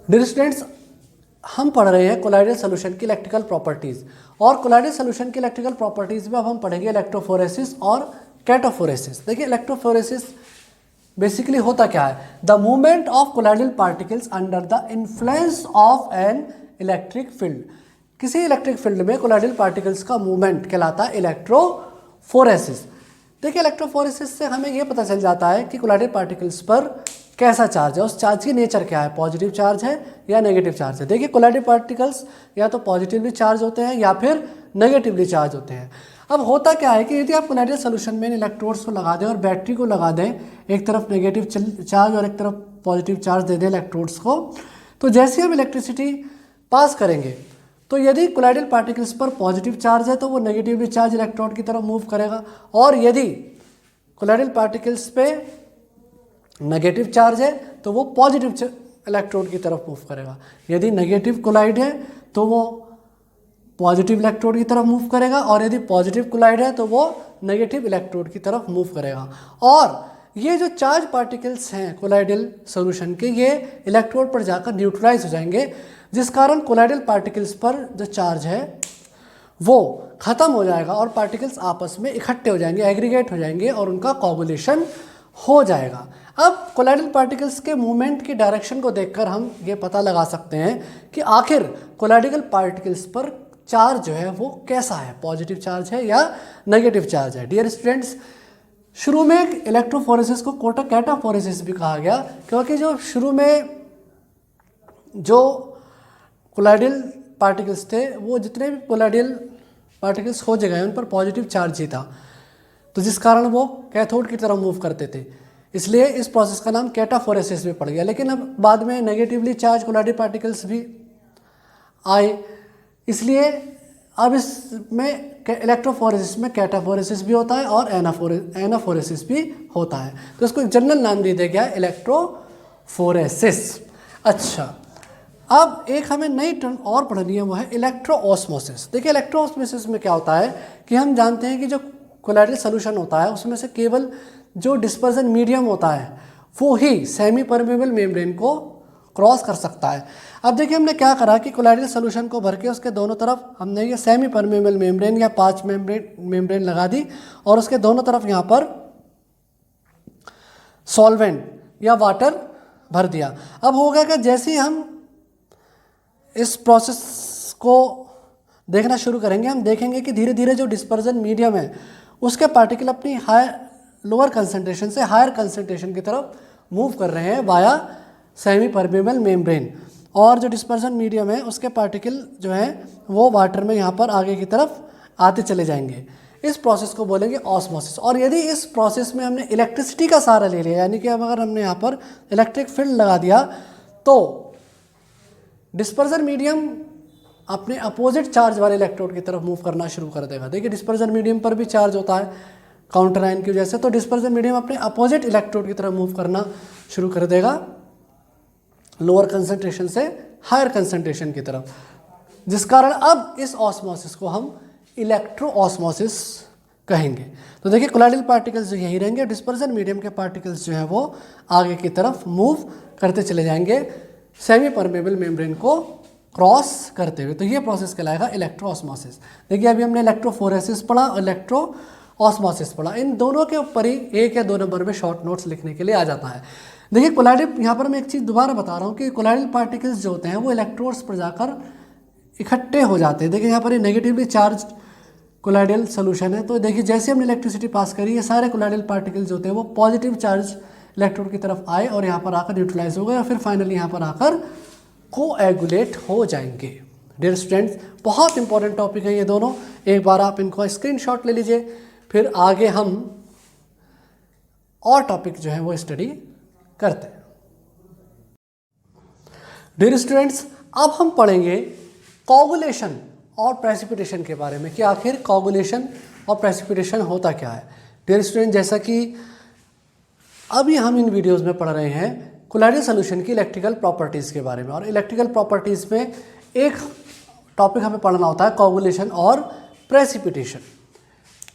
डियर स्टूडेंट्स, हम पढ़ रहे हैं कोलाइडल सॉल्यूशन की इलेक्ट्रिकल प्रॉपर्टीज़, और कोलाइडल सॉल्यूशन की इलेक्ट्रिकल प्रॉपर्टीज़ में अब हम पढ़ेंगे इलेक्ट्रोफोरेसिस और कैटोफोरेसिस। देखिए इलेक्ट्रोफोरेसिस बेसिकली होता क्या है, the movement of colloidal particles under the influence of an electric field. किसी इलेक्ट्रिक फील्ड में कोलाइडल पार्टिकल्स का मूवमेंट कहलाता है इलेक्ट्रोफोरेसिस। देखिए इलेक्ट्रोफोरेसिस से हमें यह पता चल जाता है कि कोलाइडल पार्टिकल्स पर कैसा चार्ज है, उस चार्ज की नेचर क्या है, पॉजिटिव चार्ज है या नेगेटिव चार्ज है। देखिए कोलाइडल पार्टिकल्स या तो पॉजिटिवली चार्ज होते हैं या फिर नेगेटिवली चार्ज होते हैं। अब होता क्या है कि यदि आप कोलाइडल सॉल्यूशन में इलेक्ट्रोड्स को लगा दें और बैटरी को लगा दें, एक तरफ नेगेटिव चार्ज और एक तरफ पॉजिटिव चार्ज दे दें इलेक्ट्रोड्स को, तो जैसे हम इलेक्ट्रिसिटी पास करेंगे तो यदि कोलाइडल पार्टिकल्स पर पॉजिटिव चार्ज है तो वो नेगेटिवली चार्ज इलेक्ट्रोड की तरफ मूव करेगा, और यदि कोलाइडल पार्टिकल्स पे नेगेटिव चार्ज है तो वो पॉजिटिव इलेक्ट्रोड की तरफ मूव करेगा। यदि नेगेटिव कोलाइड है तो वो पॉजिटिव इलेक्ट्रोड की तरफ मूव करेगा, और यदि पॉजिटिव कोलाइड है तो वो नेगेटिव इलेक्ट्रोड की तरफ मूव करेगा। और ये जो चार्ज पार्टिकल्स हैं कोलाइडल सॉल्यूशन के, ये इलेक्ट्रोड पर जाकर न्यूट्रलाइज हो जाएंगे, जिस कारण कोलाइडल पार्टिकल्स पर जो चार्ज है वो ख़त्म हो जाएगा और पार्टिकल्स आपस में इकट्ठे हो जाएंगे, एग्रीगेट हो जाएंगे और उनका कोगुलेशन हो जाएगा। अब कोलाइडल पार्टिकल्स के मूवमेंट की डायरेक्शन को देखकर हम ये पता लगा सकते हैं कि आखिर कोलाइडल पार्टिकल्स पर चार्ज जो है वो कैसा है, पॉजिटिव चार्ज है या नेगेटिव चार्ज है। डियर स्टूडेंट्स, शुरू में इलेक्ट्रोफोरेसिस को कैटाफोरेसिस भी कहा गया, क्योंकि जो शुरू में जो कोलाइडल पार्टिकल्स थे वो जितने भी कोलाइडल पार्टिकल्स खोजे गए उन पर पॉजिटिव चार्ज ही था, तो जिस कारण वो कैथोड की तरफ मूव करते थे, इसलिए इस प्रोसेस का नाम कैटाफोरेसिस भी पड़ गया। लेकिन अब बाद में नेगेटिवली चार्ज कोलाइडल पार्टिकल्स भी आए, इसलिए अब इसमें इलेक्ट्रोफोरेसिस में कैटाफोरेसिस भी होता है और एनाफोरेसिस भी होता है, तो इसको एक जनरल नाम दे दिया गया इलेक्ट्रोफोरेसिस। अच्छा, अब एक हमें नई टर्म और पढ़नी है, वो है इलेक्ट्रोऑस्मोसिस। देखिए इलेक्ट्रोऑस्मोसिस में क्या होता है कि हम जानते हैं कि जो कोलाइडल सॉल्यूशन होता है उसमें से केवल जो डिस्पर्जन मीडियम होता है वो ही सेमी परमेबल मेम्ब्रेन को क्रॉस कर सकता है। अब देखिए हमने क्या करा कि कोलाइडल सॉल्यूशन को भर के उसके दोनों तरफ हमने ये सेमी परमेबल मेम्ब्रेन या 5 मेम्ब्रेन लगा दी और उसके दोनों तरफ यहाँ पर सॉल्वेंट या वाटर भर दिया। अब होगा कि जैसे ही हम इस प्रोसेस को देखना शुरू करेंगे, हम देखेंगे कि धीरे धीरे जो डिस्पर्जन मीडियम है उसके पार्टिकल अपनी लोअर कंसंट्रेशन से हायर कंसंट्रेशन की तरफ मूव कर रहे हैं वाया सेमी परमेबल मेम्ब्रेन, और जो डिस्पर्जन मीडियम है उसके पार्टिकल जो हैं वो वाटर में यहाँ पर आगे की तरफ आते चले जाएंगे। इस प्रोसेस को बोलेंगे ऑस्मोसिस। और यदि इस प्रोसेस में हमने इलेक्ट्रिसिटी का सहारा ले लिया, यानी कि अब अगर हमने यहाँ पर इलेक्ट्रिक फील्ड लगा दिया, तो डिस्पर्जन मीडियम अपने अपोजिट चार्ज वाले इलेक्ट्रोड की तरफ मूव करना शुरू कर देगा। देखिए डिस्पर्जन मीडियम पर भी चार्ज होता है काउंटर आयन की वजह से, तो डिस्पर्जन मीडियम अपने अपोजिट इलेक्ट्रोड की तरफ मूव करना शुरू कर देगा लोअर कंसंट्रेशन से हायर कंसंट्रेशन की तरफ, जिस कारण अब इस ऑस्मोसिस को हम इलेक्ट्रोऑस्मोसिस कहेंगे। तो देखिए कोलाइडल पार्टिकल्स जो यही रहेंगे, डिस्पर्जन मीडियम के पार्टिकल्स जो हैं वो आगे की तरफ मूव करते चले जाएंगे सेमी परमेबल मेम्ब्रेन को क्रॉस करते हुए। तो ये प्रोसेस कहलाएगा इलेक्ट्रोऑस्मोसिस। देखिए अभी हमने इलेक्ट्रोफोरेसिस पढ़ा और इलेक्ट्रोऑस्मोसिस पढ़ा, इन दोनों के ऊपर ही 1 या 2 नंबर में शॉर्ट नोट्स लिखने के लिए आ जाता है। देखिए कोलाइडल, यहाँ पर मैं एक चीज़ दोबारा बता रहा हूँ कि कोलाइडल पार्टिकल्स जो होते हैं वो इलेक्ट्रोड्स पर जाकर इकट्ठे हो जाते हैं। देखिए यहाँ पर ये नेगेटिवली चार्ज कोलाइडल सोल्यूशन है, तो देखिए जैसे हमने इलेक्ट्रिसिटी पास करी, ये सारे कोलाइडल पार्टिकल्स होते हैं वो पॉजिटिव चार्ज इलेक्ट्रोड की तरफ आए और यहाँ पर आकर न्यूट्रलाइज हो गए और फिर फाइनली यहाँ पर आकर कोएगुलेट हो जाएंगे। डियर स्टूडेंट्स, बहुत इंपॉर्टेंट टॉपिक है ये दोनों, एक बार आप इनको स्क्रीनशॉट ले लीजिए, फिर आगे हम और टॉपिक जो है वो स्टडी करते हैं। डियर स्टूडेंट्स, अब हम पढ़ेंगे कोगुलेशन और प्रेसिपिटेशन के बारे में कि आखिर कोगुलेशन और प्रेसिपिटेशन होता क्या है। डियर स्टूडेंट, जैसा कि अभी हम इन वीडियोस में पढ़ रहे हैं कोलाइडल सॉल्यूशन की इलेक्ट्रिकल प्रॉपर्टीज़ के बारे में, और इलेक्ट्रिकल प्रॉपर्टीज़ में एक टॉपिक हमें पढ़ना होता है कोगुलेशन और प्रेसिपिटेशन।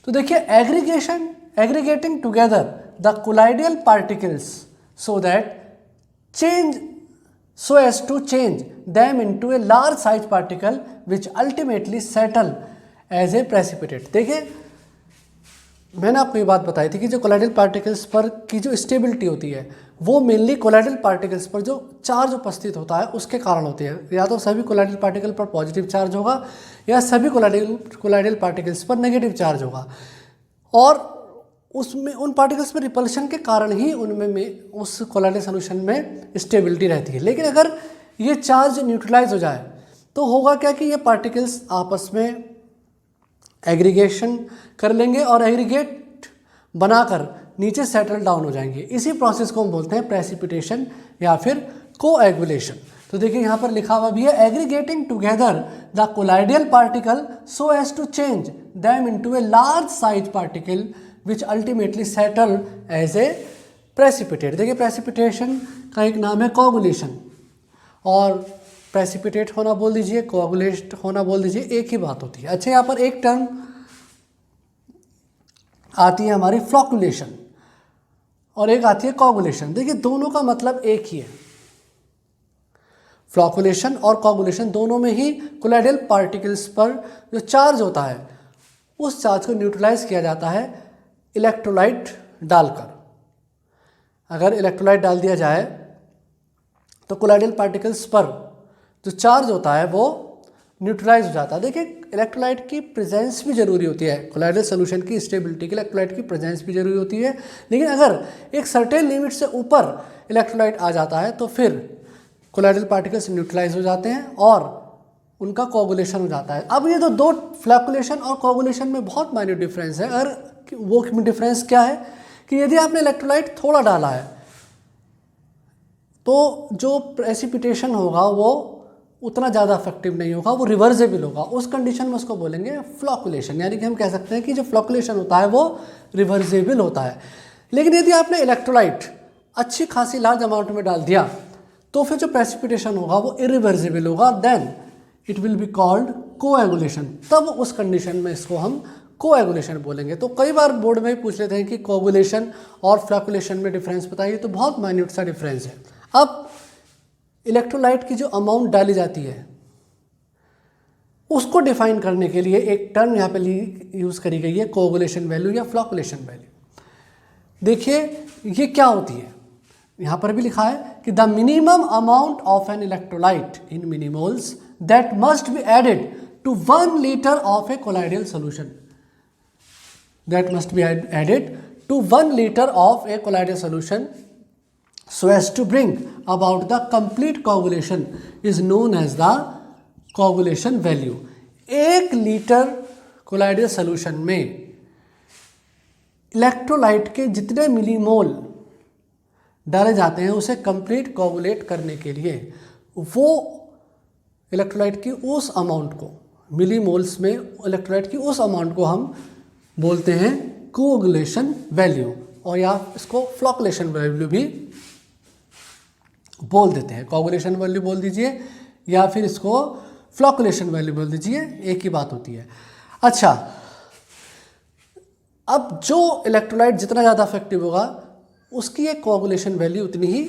तो देखिए aggregating together the colloidal particles so as to change them into a large size particle which ultimately settle as a precipitate। देखिए मैंने आपको ये बात बताई थी कि जो कोलाइडल पार्टिकल्स पर की जो स्टेबिलिटी होती है वो मेनली कोलाइडल पार्टिकल्स पर जो चार्ज उपस्थित होता है उसके कारण होती है। या तो सभी कोलाइडल पार्टिकल पर पॉजिटिव चार्ज होगा या सभी कोलाइडल पार्टिकल्स पर नेगेटिव चार्ज होगा, और उसमें उन पार्टिकल्स में रिपल्शन के कारण ही उनमें में उस कोलाइडल सॉल्यूशन में स्टेबिलिटी रहती है। लेकिन अगर ये चार्ज न्यूट्रलाइज हो जाए तो होगा क्या कि ये पार्टिकल्स आपस में एग्रीगेशन कर लेंगे और एग्रीगेट बनाकर नीचे सेटल डाउन हो जाएंगे। इसी प्रोसेस को हम बोलते हैं प्रेसिपिटेशन या फिर कोएगुलेशन। तो देखिए यहाँ पर लिखा हुआ भी है aggregating together the colloidal particle so as to change them into a large size particle which ultimately settle as a precipitate। देखिए प्रेसिपिटेशन का एक नाम है कोगुलेशन, और प्रेसिपिटेट होना बोल दीजिए, कोगुलेट होना बोल दीजिए, एक ही बात होती है। अच्छा, यहाँ पर एक टर्म आती है हमारी फ्लॉकुलेशन, और एक आती है कोगुलेशन। देखिए दोनों का मतलब एक ही है, फ्लॉकुलेशन और कोगुलेशन दोनों में ही कोलाइडल पार्टिकल्स पर जो चार्ज होता है उस चार्ज को न्यूट्रलाइज किया जाता है इलेक्ट्रोलाइट डालकर। अगर इलेक्ट्रोलाइट डाल दिया जाए तो कोलाइडल पार्टिकल्स पर जो चार्ज होता है वो न्यूट्रलाइज हो जाता है। देखिए इलेक्ट्रोलाइट की प्रेजेंस भी जरूरी होती है, कोलाइडल सोल्यूशन की स्टेबिलिटी के लिए इलेक्ट्रोलाइट की प्रेजेंस भी जरूरी होती है, लेकिन अगर एक सर्टेन लिमिट से ऊपर इलेक्ट्रोलाइट आ जाता है तो फिर कोलाइडल पार्टिकल्स न्यूट्रलाइज हो जाते हैं और उनका कोगुलेशन हो जाता है। अब ये तो दो फ्लैकुलेशन और कोगुलेशन में बहुत माइन्यूट डिफरेंस है। अगर वो डिफरेंस क्या है कि यदि आपने इलेक्ट्रोलाइट थोड़ा डाला है तो जो प्रेसिपिटेशन होगा वो उतना ज़्यादा इफेक्टिव नहीं होगा, वो रिवर्सेबल होगा। उस कंडीशन में उसको बोलेंगे फ्लॉकुलेशन, यानी कि हम कह सकते हैं कि जो फ्लॉकुलेशन होता है वो रिवर्सेबल होता है। लेकिन यदि आपने इलेक्ट्रोलाइट अच्छी खासी लार्ज अमाउंट में डाल दिया तो फिर जो प्रेसिपिटेशन होगा वो इरिवर्सिबल होगा, then it will be called coagulation. तब उस कंडीशन में इसको हम कोएगुलेशन बोलेंगे। तो कई बार बोर्ड में पूछ लेते हैं कि कोगुलेशन और फ्लॉकुलेशन में डिफरेंस बताइए, तो बहुत माइन्यूट सा डिफरेंस है। अब इलेक्ट्रोलाइट की जो अमाउंट डाली जाती है उसको डिफाइन करने के लिए एक टर्म यहाँ पे यूज़ करी गई है, कोगुलेशन वैल्यू या फ्लॉकुलेशन वैल्यू। देखिए ये क्या होती है, यहाँ पर भी लिखा है कि the minimum amount of an electrolyte in millimoles that must be added to 1 litre of a colloidal solution, that must be added to 1 litre of a colloidal solution so as to bring about the complete coagulation is known as the coagulation value। 1 litre colloidal solution में इलेक्ट्रोलाइट के जितने मिलीमोल डाले जाते हैं उसे कंप्लीट कोगुलेट करने के लिए वो इलेक्ट्रोलाइट की उस अमाउंट को, मिलीमोल्स में इलेक्ट्रोलाइट की उस अमाउंट को हम बोलते हैं कोगुलेशन वैल्यू, और या इसको फ्लॉकुलेशन वैल्यू भी बोल देते हैं। कोगुलेशन वैल्यू बोल दीजिए या फिर इसको फ्लॉकुलेशन वैल्यू बोल दीजिए, एक ही बात होती है। अच्छा, अब जो इलेक्ट्रोलाइट जितना ज़्यादा इफेक्टिव होगा उसकी एक कोगुलेशन वैल्यू उतनी ही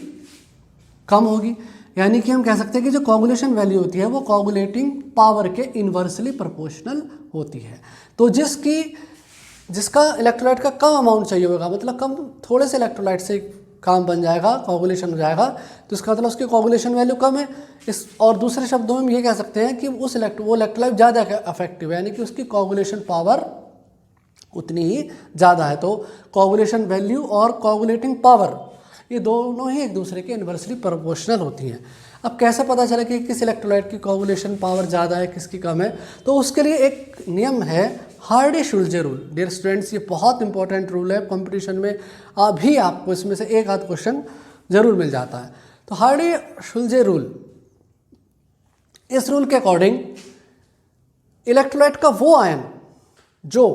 कम होगी, यानी कि हम कह सकते हैं कि जो कोगुलेशन वैल्यू होती है वो कोगुलेटिंग पावर के इन्वर्सली प्रोपोर्शनल होती है। तो जिसका इलेक्ट्रोलाइट का कम अमाउंट चाहिए होगा, मतलब कम थोड़े से इलेक्ट्रोलाइट से काम बन जाएगा, कोगुलेशन हो जाएगा, तो इसका मतलब उसकी कोगुलेशन वैल्यू कम है। और दूसरे शब्दों में हम ये कह सकते हैं कि वो इलेक्ट्रोलाइट ज़्यादा इफेक्टिव है, यानी कि उसकी कोगुलेशन पावर उतनी ही ज़्यादा है। तो कोगुलेशन वैल्यू और कोगुलेटिंग पावर ये दोनों ही एक दूसरे के इन्वर्सली प्रोपोर्शनल होती हैं। अब कैसे पता चले कि किस इलेक्ट्रोलाइट की कोगुलेशन पावर ज़्यादा है किसकी कम है, तो उसके लिए एक नियम है हार्डी-शुल्ज़े रूल। डियर स्टूडेंट्स, ये बहुत इंपॉर्टेंट रूल है, कंपटीशन में अभी आपको इसमें से एक आध क्वेश्चन जरूर मिल जाता है। तो हार्डी-शुल्ज़े रूल, इस रूल के अकॉर्डिंग इलेक्ट्रोलाइट का वो आयन जो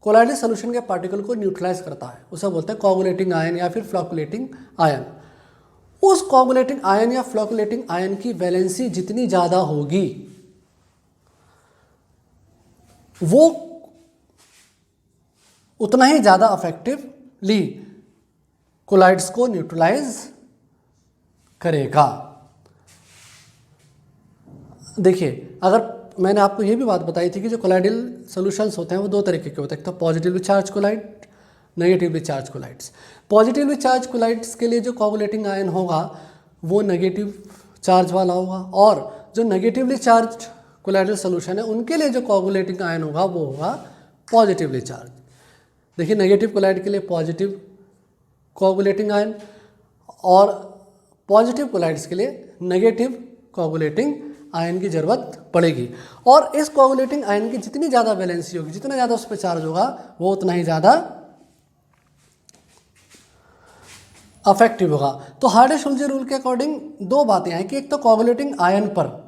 कोलाइडल सोल्यूशन के पार्टिकल को न्यूट्रलाइज करता है उसे बोलते हैं कोगुलेटिंग आयन या फिर फ्लॉकुलेटिंग आयन। उस कोगुलेटिंग आयन या फ्लॉकुलेटिंग आयन की वैलेंसी जितनी ज़्यादा होगी वो उतना ही ज़्यादा इफेक्टिवली कोलाइड्स को न्यूट्रलाइज करेगा। देखिए, अगर मैंने आपको ये भी बात बताई थी कि जो कोलाइडल सॉल्यूशंस होते हैं वो दो तरीके के होते हैं, तो positively charge colloid, negatively charge colloids. Positively charge colloids के लिए जो कोगुलेटिंग आयन होगा वो नेगेटिव चार्ज वाला होगा, और जो नेगेटिवली चार्ज कोलाइडल सॉल्यूशन है उनके लिए जो कोगुलेटिंग आयन होगा वो होगा पॉजिटिवली चार्ज। देखिए, नेगेटिव कोलाइड के लिए पॉजिटिव कोगुलेटिंग आयन और पॉजिटिव कोलाइड्स के लिए नेगेटिव कोगुलेटिंग आयन की ज़रूरत पड़ेगी। और इस कोगुलेटिंग आयन की जितनी ज़्यादा वैलेंसी होगी, जितना ज़्यादा उस पर चार्ज होगा वो उतना ही ज़्यादा अफेक्टिव होगा। तो हार्डी-शुल्ज़े रूल के अकॉर्डिंग दो बातें हैं कि एक तो कोगुलेटिंग आयन पर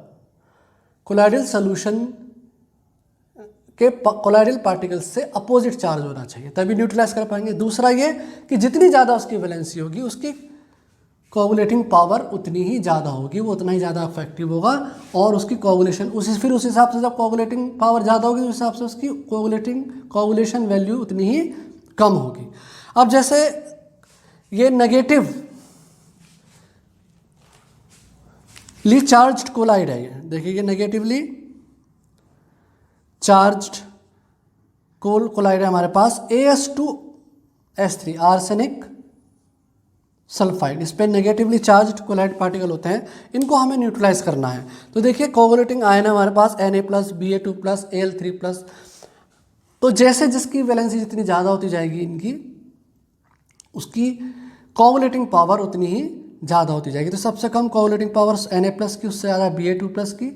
कोलाइडल सॉल्यूशन के कोलाइडल पार्टिकल्स से अपोजिट चार्ज होना चाहिए, तभी न्यूट्रलाइज कर पाएंगे। दूसरा ये कि जितनी ज़्यादा उसकी वैलेंसी होगी उसकी कोगुलेटिंग पावर उतनी ही ज़्यादा होगी, वो उतना ही ज़्यादा इफेक्टिव होगा, और उसकी कोगुलेशन उस हिसाब से जब कोगुलेटिंग पावर ज़्यादा होगी उस हिसाब से उसकी कोगुलेशन वैल्यू उतनी ही कम होगी। अब जैसे ये नेगेटिवली चार्ज्ड कोलाइड है। ये देखिए, ये नेगेटिवली चार्ज्ड कोलाइड है हमारे पास, AS2S3 आर्सेनिक सल्फाइड। इस पर नेगेटिवली चार्ज्ड कोलाइड पार्टिकल होते हैं, इनको हमें न्यूट्रलाइज करना है। तो देखिए, कोगुलेटिंग आयन है हमारे पास Na+, Ba2+, Al3+। तो जैसे जिसकी वैलेंसी जितनी ज़्यादा होती जाएगी इनकी, उसकी कोगुलेटिंग पावर उतनी ही ज़्यादा होती जाएगी। तो सबसे कम कोगुलेटिंग पावर Na+ की, उससे ज़्यादा Ba2+ की,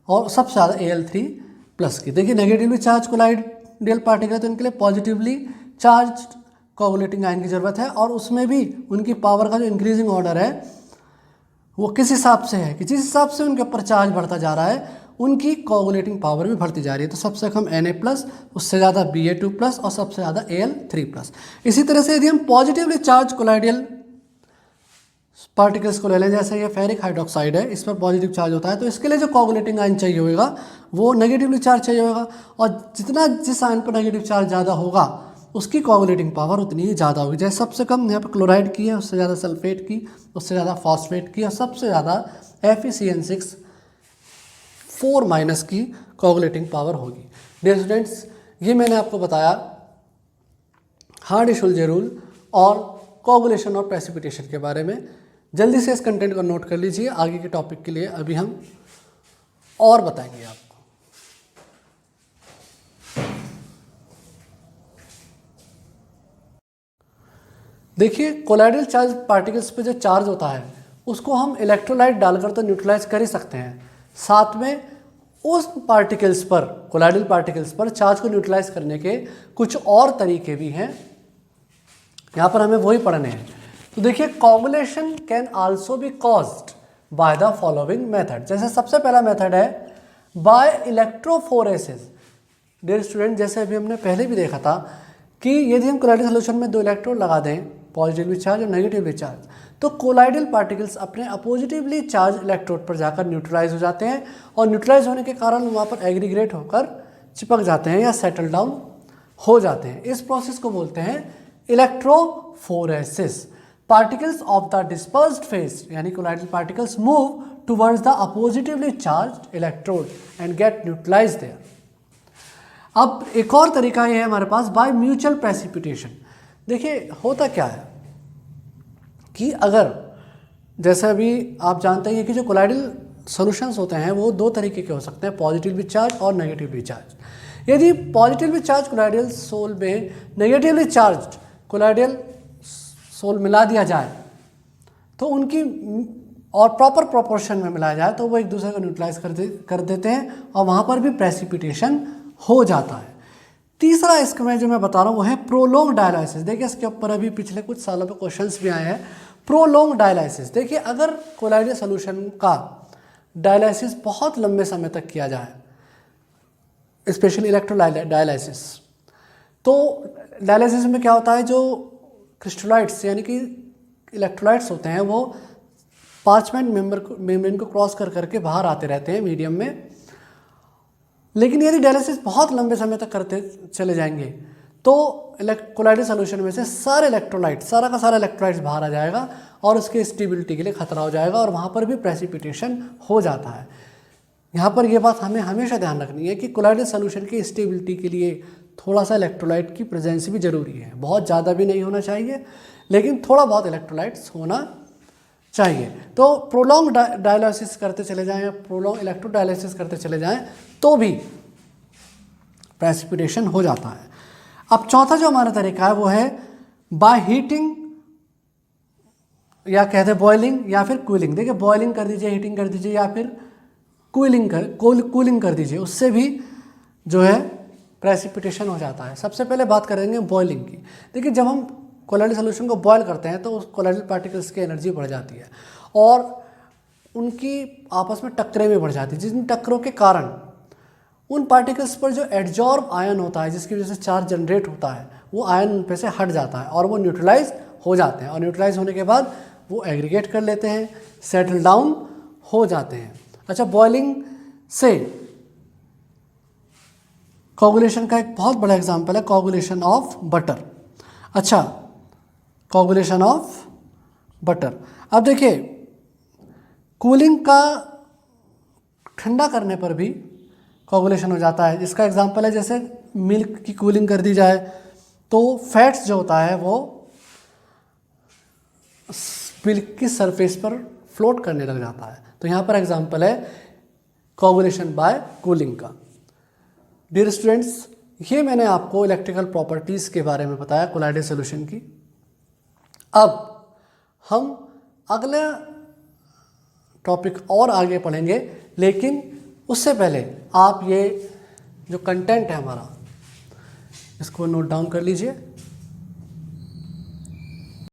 और सबसे ज़्यादा Al3+ की। देखिए, नेगेटिवली चार्ज कोलाइडियल पार्टिकल, तो इनके लिए पॉजिटिवली चार्ज कोगुलेटिंग आयन की ज़रूरत है, और उसमें भी उनकी पावर का जो इंक्रीजिंग ऑर्डर है वो किस हिसाब से है कि जिस हिसाब से उनके ऊपर चार्ज बढ़ता जा रहा है उनकी कोगुलेटिंग पावर भी बढ़ती जा रही है। तो सबसे कम Na+, उससे ज़्यादा Ba2+, और सबसे ज़्यादा Al3+। इसी तरह से यदि हम पॉजिटिवली चार्ज कोलाइडियल पार्टिकल्स को ले लें, जैसे ये फेरिक हाइड्रोक्साइड है, इस पर पॉजिटिव चार्ज होता है, तो इसके लिए जो कोगुलेटिंग आयन चाहिए होगा वो नेगेटिवली चार्ज चाहिए होगा, और जितना जिस आयन पर नेगेटिव चार्ज ज़्यादा होगा उसकी कोगुलेटिंग पावर उतनी ही ज़्यादा होगी। जैसे सबसे कम यहाँ पर क्लोराइड की है, उससे ज़्यादा सल्फेट की, उससे ज़्यादा फॉस्फेट की, और सबसे ज़्यादा FeCN6 4- की कोगुलेटिंग पावर होगी। डियर स्टूडेंट्स, ये मैंने आपको बताया हार्डी-शुल्ज़े रूल और कोगुलेशन और प्रेसिपिटेशन के बारे में। जल्दी से इस कंटेंट को नोट कर लीजिए, आगे के टॉपिक के लिए अभी हम और बताएंगे आपको। देखिए, कोलाइडल चार्ज पार्टिकल्स पे जो चार्ज होता है उसको हम इलेक्ट्रोलाइट डालकर तो न्यूट्रलाइज कर ही सकते हैं, साथ में उस पार्टिकल्स पर, कोलाइडल पार्टिकल्स पर चार्ज को न्यूट्रलाइज करने के कुछ और तरीके भी हैं, यहाँ पर हमें वही पढ़ने हैं। तो देखिए, coagulation can also be caused by the following method. जैसे सबसे पहला मेथड है बाय इलेक्ट्रोफोरेसिस। डियर स्टूडेंट, जैसे अभी हमने पहले भी देखा था कि यदि हम कोलाइडल सोल्यूशन में 2 इलेक्ट्रोड लगा दें, पॉजिटिवली चार्ज और नेगेटिवली चार्ज, तो कोलाइडल पार्टिकल्स अपने अपोजिटिवली चार्ज इलेक्ट्रोड पर जाकर न्यूट्रलाइज हो जाते हैं, और न्यूट्रलाइज होने के कारण वहाँ पर एग्रीगेट होकर चिपक जाते हैं या सेटल डाउन हो जाते हैं। इस प्रोसेस को बोलते हैं electrophoresis. Particles of the dispersed phase, यानी colloidal particles, move towards the oppositely charged electrode and get neutralize there. अब एक और तरीका ये है हमारे पास बाय म्यूचुअल प्रेसिपिटेशन। देखिए, होता क्या है कि अगर, जैसे अभी आप जानते हैं कि जो कोलाइडल सॉल्यूशंस होते हैं वो 2 तरीके के हो सकते हैं, पॉजिटिवली चार्ज और नेगेटिवली चार्ज। यदि पॉजिटिवली चार्ज कोलाइडल सोल में नेगेटिवली चार्ज्ड कोलाइडल सोल मिला दिया जाए तो उनकी, और प्रॉपर प्रोपोर्शन में मिलाया जाए, तो वो एक दूसरे को न्यूट्रलाइज कर देते हैं, और वहाँ पर भी प्रेसिपिटेशन हो जाता है। तीसरा इसमें जो मैं बता रहा हूँ वो है प्रोलोंग डायलाइसिस। देखिए, इसके ऊपर अभी पिछले कुछ सालों पे क्वेश्चंस भी आए हैं। प्रोलोंग डायलाइसिस, देखिए, अगर कोलाइडल सॉल्यूशन का डायलाइसिस बहुत लंबे समय तक किया जाए, स्पेशली इलेक्ट्रोडायलाइसिस, तो डायलाइसिस में क्या होता है, जो क्रिस्टलाइट्स यानी कि इलेक्ट्रोलाइट्स होते हैं वो पार्चमेंट मेम्ब्रेन को क्रॉस करके बाहर आते रहते हैं मीडियम में। लेकिन यदि डायलिसिस बहुत लंबे समय तक करते चले जाएंगे तो कोलाइडल सॉल्यूशन में से सारा का सारा इलेक्ट्रोलाइट्स बाहर आ जाएगा, और उसके स्टेबिलिटी के लिए खतरा हो जाएगा, और वहाँ पर भी प्रेसिपिटेशन हो जाता है। यहाँ पर ये बात हमें हमेशा ध्यान रखनी है कि कोलाइडल सॉल्यूशन की स्टेबिलिटी के लिए थोड़ा सा इलेक्ट्रोलाइट की प्रेजेंस भी जरूरी है। बहुत ज़्यादा भी नहीं होना चाहिए, लेकिन थोड़ा बहुत इलेक्ट्रोलाइट्स होना चाहिए। तो प्रोलॉन्ग डायलिसिस करते चले जाएं या प्रोलॉन्ग इलेक्ट्रोडायलिसिस करते चले जाएं तो भी प्रेसिपिटेशन हो जाता है। अब चौथा जो हमारा तरीका है वो है बाय हीटिंग, या कहते हैं बॉइलिंग या फिर कूलिंग। देखिए, बॉइलिंग कर दीजिए, हीटिंग कर दीजिए, या फिर कूलिंग कर दीजिए, उससे भी जो है प्रेसिपिटेशन हो जाता है। सबसे पहले बात करेंगे बॉइलिंग की। देखिए, जब हम कोलाइडल सॉल्यूशन को बॉयल करते हैं तो उस कोलाइडल पार्टिकल्स की एनर्जी बढ़ जाती है और उनकी आपस में टक्करें भी बढ़ जाती है, जिन टक्करों के कारण उन पार्टिकल्स पर जो एडजॉर्ब आयन होता है, जिसकी वजह से चार्ज जनरेट होता है, वो आयन उन पे से हट जाता है और वो न्यूट्रलाइज हो जाते हैं, और न्यूट्रलाइज होने के बाद वो एग्रीगेट कर लेते हैं, सेटल डाउन हो जाते हैं। अच्छा, बॉइलिंग से कोगुलेशन का एक बहुत बड़ा एग्जाम्पल है कोगुलेशन ऑफ बटर। अच्छा, कोगुलेशन ऑफ बटर। अब देखिए कूलिंग का ठंडा करने पर भी कोगुलेशन हो जाता है। इसका एग्जांपल है जैसे मिल्क की कूलिंग कर दी जाए तो फैट्स जो होता है वो मिल्क की सरफेस पर फ्लोट करने लग जाता है। तो यहाँ पर एग्जांपल है कोगुलेशन बाय कूलिंग का। डियर स्टूडेंट्स, ये मैंने आपको इलेक्ट्रिकल प्रॉपर्टीज़ के बारे में बताया कोलाइडल सॉल्यूशन की। अब हम अगला टॉपिक और आगे पढ़ेंगे, लेकिन उससे पहले आप ये जो कंटेंट है हमारा इसको नोट डाउन कर लीजिए।